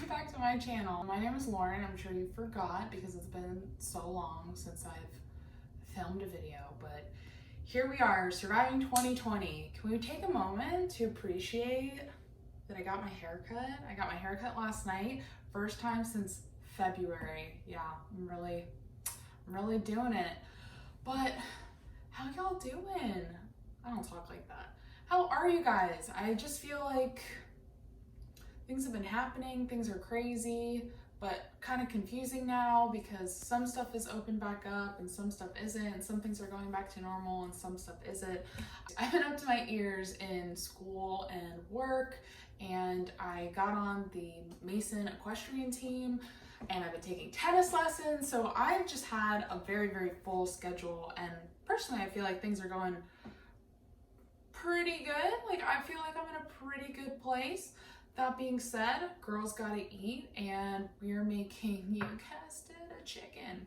back to my channel. My name is Lauren. I'm sure you forgot because it's been so long since I've filmed a video, but here we are, surviving 2020. Can we take a moment to appreciate that I got my hair cut? I got my hair cut last night, first time since February. Yeah, I'm really doing it. But how y'all doing? I don't talk like that. How are you guys? I just feel like things have been happening, things are crazy, but kind of confusing now because some stuff is opened back up and some stuff isn't, and some things are going back to normal and some stuff isn't. I've been up to my ears in school and work, and I got on the Mason equestrian team and I've been taking tennis lessons, so I've just had a very full schedule, and personally I feel like things are going pretty good. Like I feel like I'm in a pretty good place. That being said, girls gotta eat, and we're making, you guessed it, a chicken.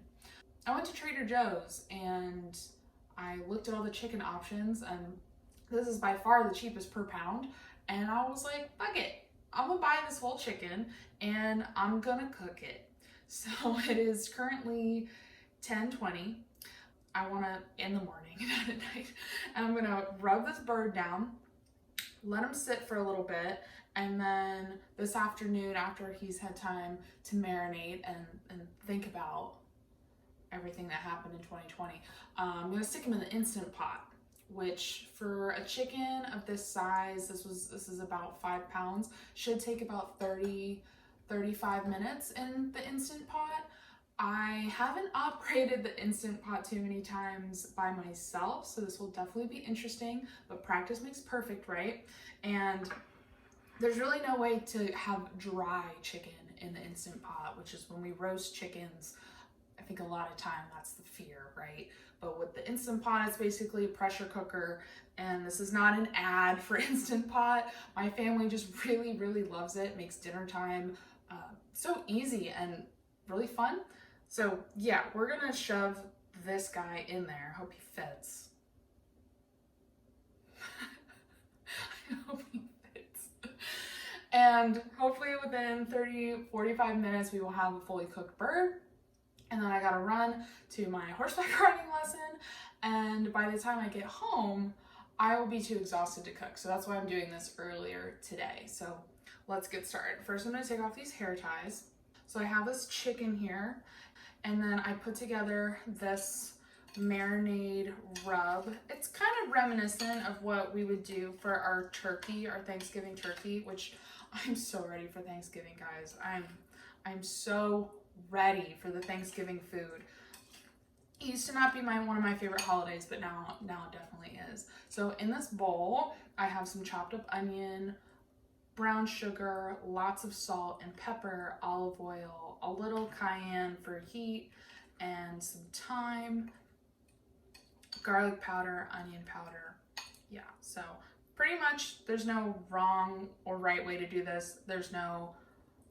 I went to Trader Joe's and I looked at all the chicken options, and this is by far the cheapest per pound, and I was like, fuck it, I'm gonna buy this whole chicken and I'm gonna cook it. So it is currently 10:20. I wanna, in the morning, not at night, and I'm gonna rub this bird down, let him sit for a little bit, and then this afternoon, after he's had time to marinate and think about everything that happened in 2020, I'm gonna stick him in the Instant Pot, which for a chicken of this size, this is about 5 pounds, should take about 35 minutes in the Instant Pot. I haven't operated the Instant Pot too many times by myself, so this will definitely be interesting, but practice makes perfect, right? And there's really no way to have dry chicken in the Instant Pot, which is when we roast chickens. I think a lot of time that's the fear, right? But with the Instant Pot, it's basically a pressure cooker, and this is not an ad for Instant Pot. My family just really loves it. It makes dinner time so easy and really fun. So yeah, we're gonna shove this guy in there. Hope he fits. I hope he fits. And hopefully within 45 minutes, we will have a fully cooked bird. And then I gotta run to my horseback riding lesson. And by the time I get home, I will be too exhausted to cook. So that's why I'm doing this earlier today. So let's get started. First, I'm gonna take off these hair ties. So I have this chicken here, and then I put together this marinade rub. It's kind of reminiscent of what we would do for our turkey, our Thanksgiving turkey, which I'm so ready for Thanksgiving, guys. I'm so ready for the Thanksgiving food. It used to not be one of my favorite holidays, but now it definitely is. So in this bowl, I have some chopped up onion, brown sugar, lots of salt and pepper, olive oil, a little cayenne for heat, and some thyme, garlic powder, onion powder. Yeah, so pretty much there's no wrong or right way to do this. There's no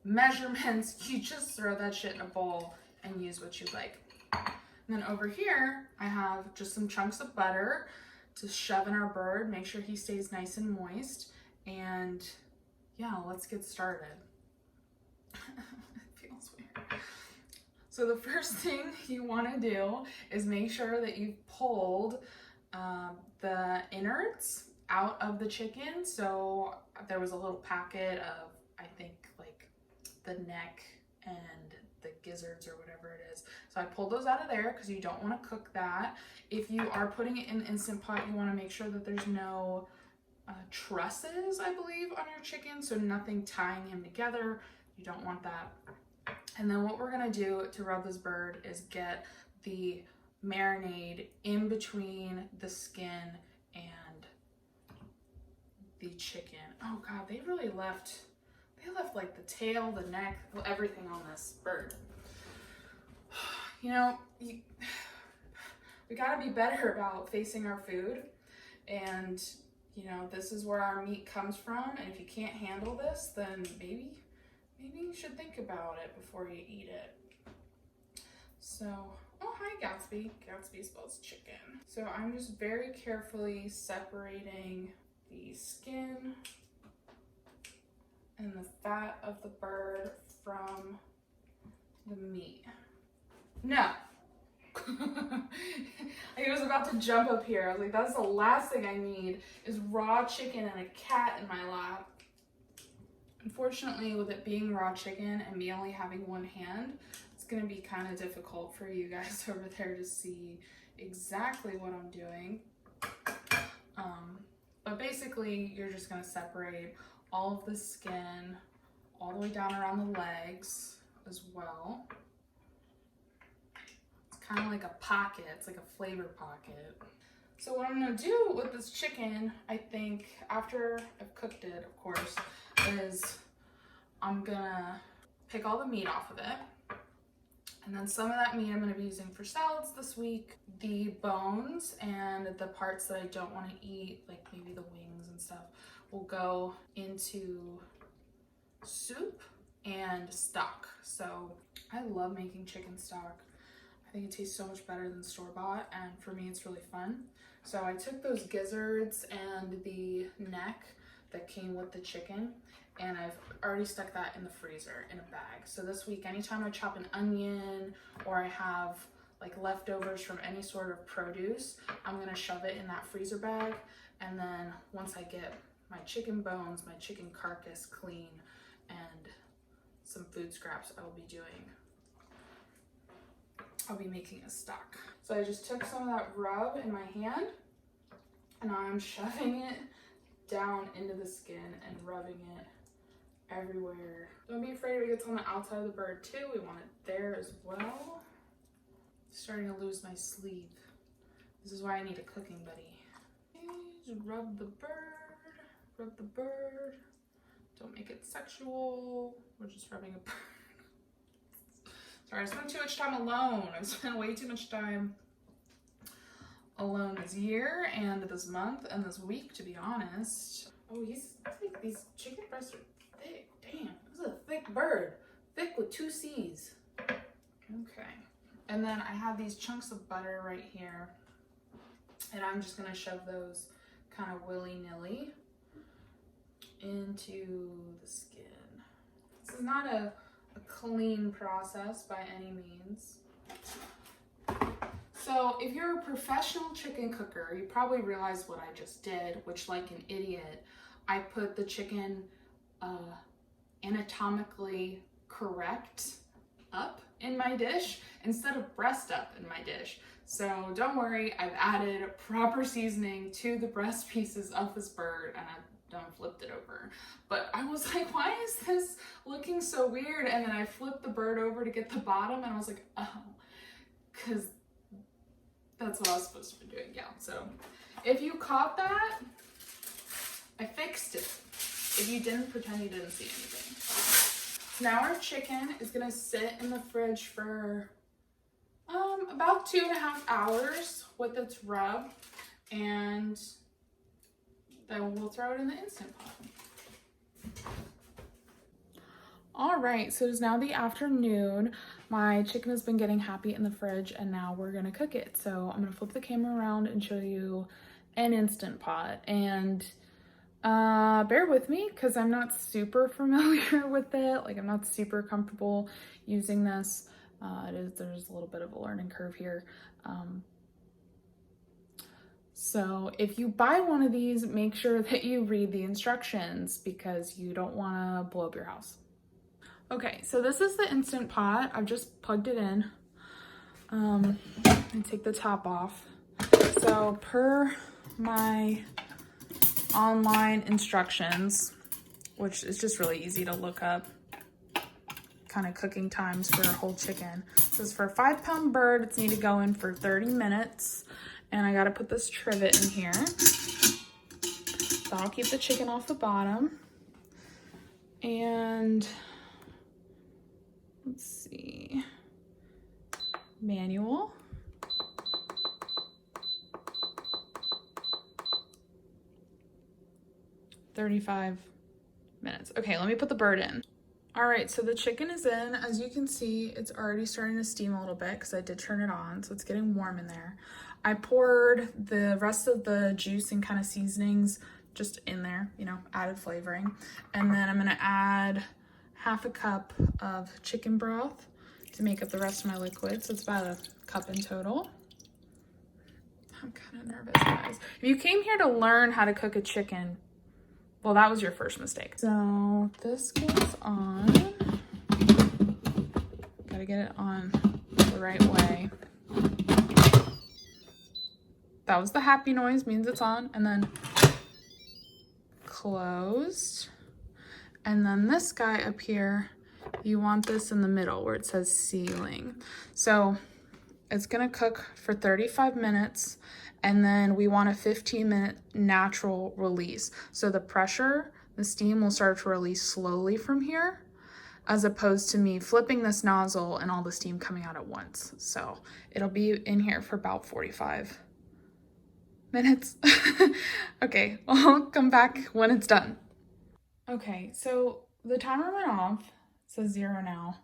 measurements. You just throw that shit in a bowl and use what you like. And then over here, I have just some chunks of butter to shove in our bird, make sure he stays nice and moist, and yeah, let's get started. It feels weird. So the first thing you want to do is make sure that you've pulled the innards out of the chicken. So there was a little packet of, I think, like the neck and the gizzards or whatever it is. So I pulled those out of there because you don't want to cook that. If you are putting it in the Instant Pot, you want to make sure that there's no trusses, I believe, on your chicken, so nothing tying him together. You don't want that. And then what we're gonna do to rub this bird is get the marinade in between the skin and the chicken. Oh God, they left like the tail, the neck, everything on this bird. You know, we gotta be better about facing our food, and you know, this is where our meat comes from, and if you can't handle this, then maybe you should think about it before you eat it. So, oh, hi Gatsby. Gatsby spells chicken. So I'm just very carefully separating the skin and the fat of the bird from the meat. No. I was about to jump up here. I was like, that's the last thing I need is raw chicken and a cat in my lap. Unfortunately, with it being raw chicken and me only having one hand, it's gonna be kind of difficult for you guys over there to see exactly what I'm doing. But basically, you're just gonna separate all of the skin all the way down around the legs as well. It's kind of like a pocket, it's like a flavor pocket. So what I'm gonna do with this chicken, I think, after I've cooked it, of course, is I'm gonna pick all the meat off of it. And then some of that meat I'm gonna be using for salads this week. The bones and the parts that I don't wanna eat, like maybe the wings and stuff, will go into soup and stock. So I love making chicken stock. I think it tastes so much better than store-bought, and for me it's really fun. So I took those gizzards and the neck that came with the chicken, and I've already stuck that in the freezer in a bag. So this week, anytime I chop an onion or I have like leftovers from any sort of produce, I'm gonna shove it in that freezer bag. And then once I get my chicken bones, my chicken carcass clean, and some food scraps, I'll be making a stock. So I just took some of that rub in my hand and I'm shoving it down into the skin and rubbing it everywhere. Don't be afraid if it gets on the outside of the bird too. We want it there as well. Starting to lose my sleeve. This is why I need a cooking buddy. Okay, just rub the bird, rub the bird. Don't make it sexual. We're just rubbing a bird. Sorry, I spent too much time alone. I've spent way too much time alone this year and this month and this week, to be honest. Oh, I think these chicken breasts are thick. Damn, this is a thick bird. Thick with 2 C's. Okay. And then I have these chunks of butter right here, and I'm just gonna shove those kind of willy-nilly into the skin. This is not a clean process by any means. So if you're a professional chicken cooker, you probably realize what I just did, which, like an idiot, I put the chicken anatomically correct up in my dish instead of breast up in my dish. So don't worry, I've added proper seasoning to the breast pieces of this bird, and I've done flipped it over. But I was like, why is this looking so weird? And then I flipped the bird over to get the bottom, and I was like, oh, because that's what I was supposed to be doing. Yeah, so if you caught that, I fixed it. If you didn't, pretend you didn't see anything. So now our chicken is gonna sit in the fridge for about 2.5 hours with its rub, and then we'll throw it in the Instant Pot. All right, so it's now the afternoon. My chicken has been getting happy in the fridge, and now we're gonna cook it. So I'm gonna flip the camera around and show you an Instant Pot. And bear with me because I'm not super familiar with it. Like, I'm not super comfortable using this. There's a little bit of a learning curve here. So if you buy one of these, make sure that you read the instructions because you don't want to blow up your house. Okay, so this is the Instant Pot. I've just plugged it in. And take the top off. So per my online instructions, which is just really easy to look up, kind of cooking times for a whole chicken. It says for a 5-pound bird, it's need to go in for 30 minutes. And I gotta put this trivet in here. That'll keep the chicken off the bottom. And let's see, manual. "35 minutes. Okay, let me put the bird in. All right, so the chicken is in. As you can see, it's already starting to steam a little bit because I did turn it on, so it's getting warm in there. I poured the rest of the juice and kind of seasonings just in there, you know, added flavoring. And then I'm gonna add half a cup of chicken broth to make up the rest of my liquid. So it's about a cup in total. I'm kind of nervous, guys. If you came here to learn how to cook a chicken, well, that was your first mistake. So this goes on. Gotta get it on the right way. That was the happy noise, means it's on. And then closed. And then this guy up here, you want this in the middle where it says sealing. So it's gonna cook for 35 minutes, and then we want a 15-minute natural release. So the pressure, the steam will start to release slowly from here, as opposed to me flipping this nozzle and all the steam coming out at once. So it'll be in here for about 45 minutes. Okay, I'll come back when it's done. Okay, so the timer went off, it says 0 now,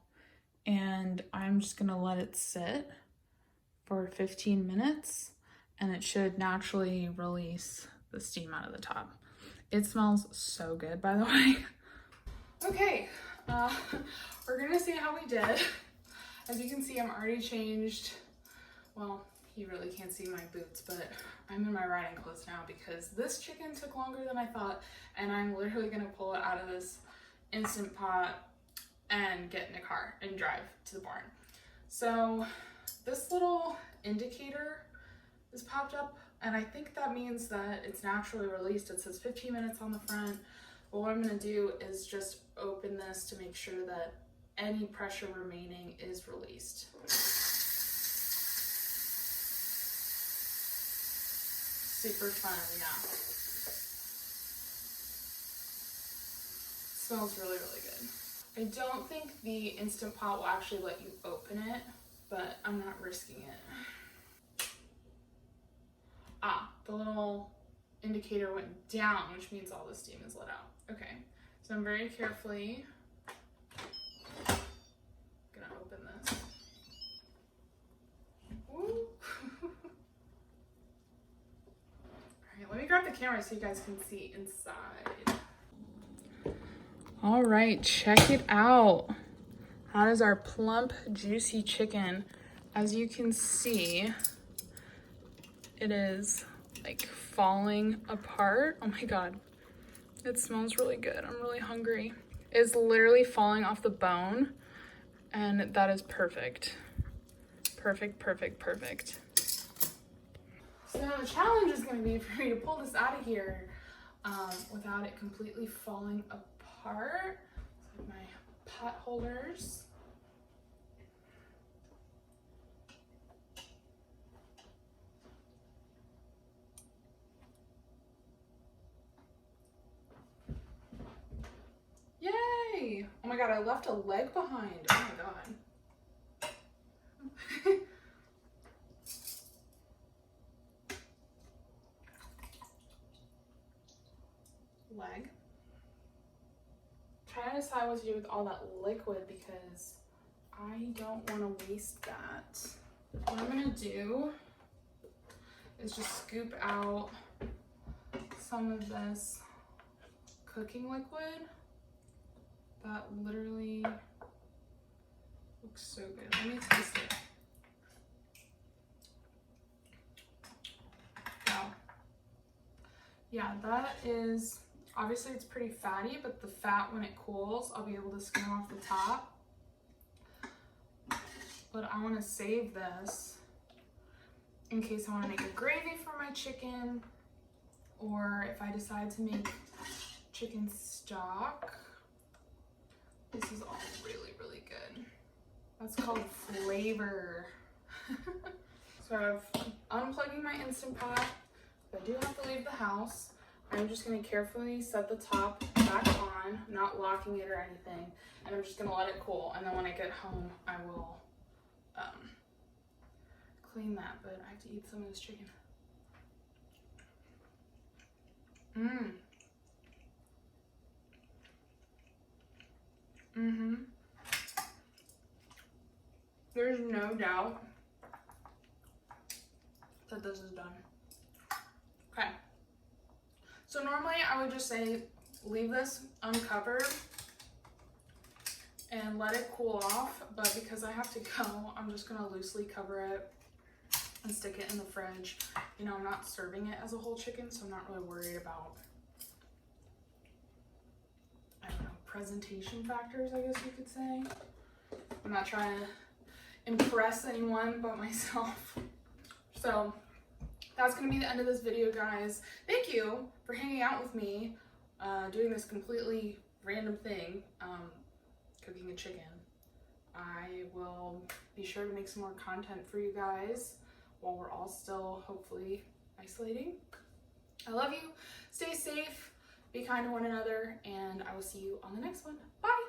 and I'm just gonna let it sit for 15 minutes, and it should naturally release the steam out of the top. It smells so good, by the way. Okay, we're gonna see how we did. As you can see, I'm already changed. Well, you really can't see my boots, but I'm in my riding clothes now because this chicken took longer than I thought, and I'm literally gonna pull it out of this Instant Pot and get in a car and drive to the barn. So this little indicator is popped up, and I think that means that it's naturally released. It says 15 minutes on the front, but what I'm gonna do is just open this to make sure that any pressure remaining is released. Super fun, yeah. Smells really, really good. I don't think the Instant Pot will actually let you open it, but I'm not risking it. Ah, the little indicator went down, which means all the steam is let out. Okay, so I'm very carefully gonna open this. Woo. Alright, let me grab the camera so you guys can see inside. All right, check it out. That is our plump, juicy chicken. As you can see, it is like falling apart. Oh my God, it smells really good. I'm really hungry. It's literally falling off the bone, and that is perfect. Perfect, perfect, perfect. So now the challenge is gonna be for me to pull this out of here without it completely falling apart. So my pot holders. Yay! Oh my God, I left a leg behind. Oh my God. Leg. Trying to decide what to do with all that liquid because I don't want to waste that. What I'm gonna do is just scoop out some of this cooking liquid that literally looks so good. Let me taste it. Wow. Yeah, that is, obviously it's pretty fatty, but the fat, when it cools, I'll be able to skim off the top. But I want to save this in case I want to make a gravy for my chicken, or if I decide to make chicken stock. This is all really, really good. That's called flavor. So I'm unplugging my Instant Pot. I do have to leave the house. I'm just gonna carefully set the top back on, not locking it or anything, and I'm just gonna let it cool. And then when I get home, I will clean that. But I have to eat some of this chicken. There's no doubt that this is done. Okay. So normally I would just say leave this uncovered and let it cool off, but because I have to go, I'm just gonna loosely cover it and stick it in the fridge. You know, I'm not serving it as a whole chicken, so I'm not really worried about, I don't know, presentation factors, I guess you could say. I'm not trying to impress anyone but myself. So that's gonna be the end of this video, guys. Thank you for hanging out with me, doing this completely random thing, cooking a chicken. I will be sure to make some more content for you guys while we're all still hopefully isolating. I love you. Stay safe, be kind to one another, and I will see you on the next one. Bye.